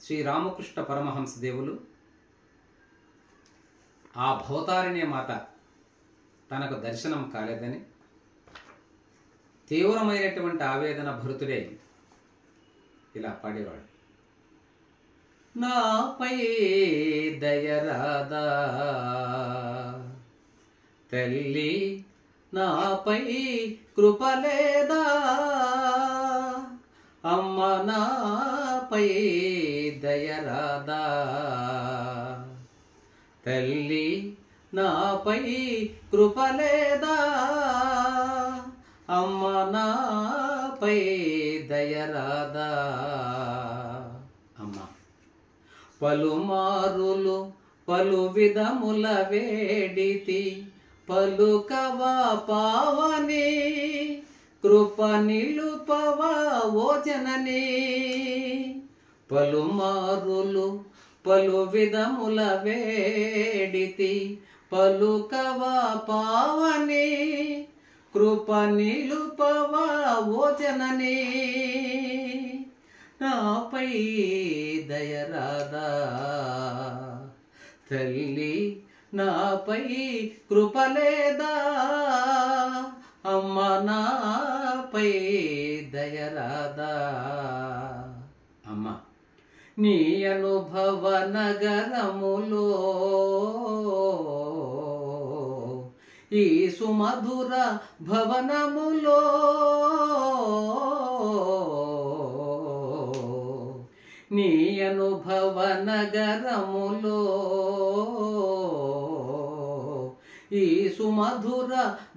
శ్రీ రామకృష్ణ పరమహంస దేవులు ఆ భవతారిణి మాత తనకు దర్శనం కాలేదని తీవ్రమైనటువంటి ఆవేదన భరితుడై ఇలా పాడేవాడు. నాపై దయరాదా తల్లి, నాపై కృపలేదా అమ్మ, నాపై దయరాదా తల్లి, నాపై కృపలేదా అమ్మ, నాపై దయరాదా అమ్మ. పలుమారులు పలు విధముల వేడితి, పలుకవా పావని, కృప నిలుపవా ఓ జనని. పలుమారులు పలు విధముల వేడితి, పలుకవా పావని, కృప నిలుపవా ఓ జనని. నాపై దయరాదా తల్లి, నాపై కృపలేదా అమ్మ, నాపై దయరాదా అమ్మ. నీ అనుభవ నగరములో ఈ సుమధుర భవనములో నీ అనుభవ నగరములో ఈ సుమధుర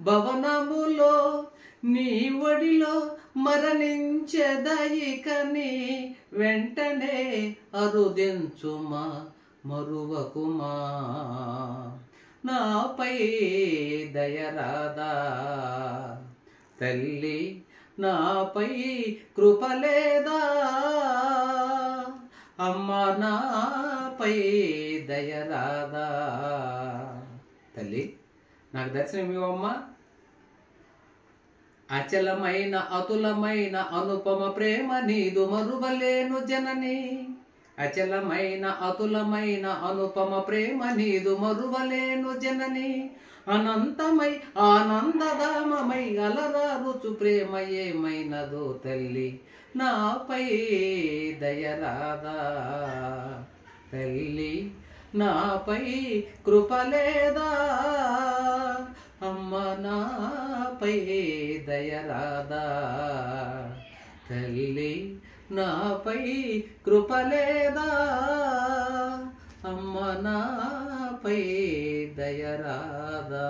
భవనములో నీ ఒడిలో మరణించెదయికని వెంటనే అరుదించుమా మరువకుమా. నాపై దయరాదా తల్లి, నాపై కృపలేదా అమ్మ, నాపై దయరాదా తల్లి, నాకు దర్శనం ఇవ్వమ్మా. అచలమైన అతులమైన అనుపమ ప్రేమ నీదు మరువలేను జనని. అచలమైన అతులమైన అనుపమ ప్రేమ నీదు మరువలేను జనని. అనంతమై ఆనందధామమై అలరారుచు ప్రేమ ఏమైనదో తల్లి, నాపై దయరాదా తల్లి, నాపై కృపలేదా అమ్మ, నాపై దయరాదా తల్లి, నాపై కృపలేదా అమ్మ, నాపై దయరాదా.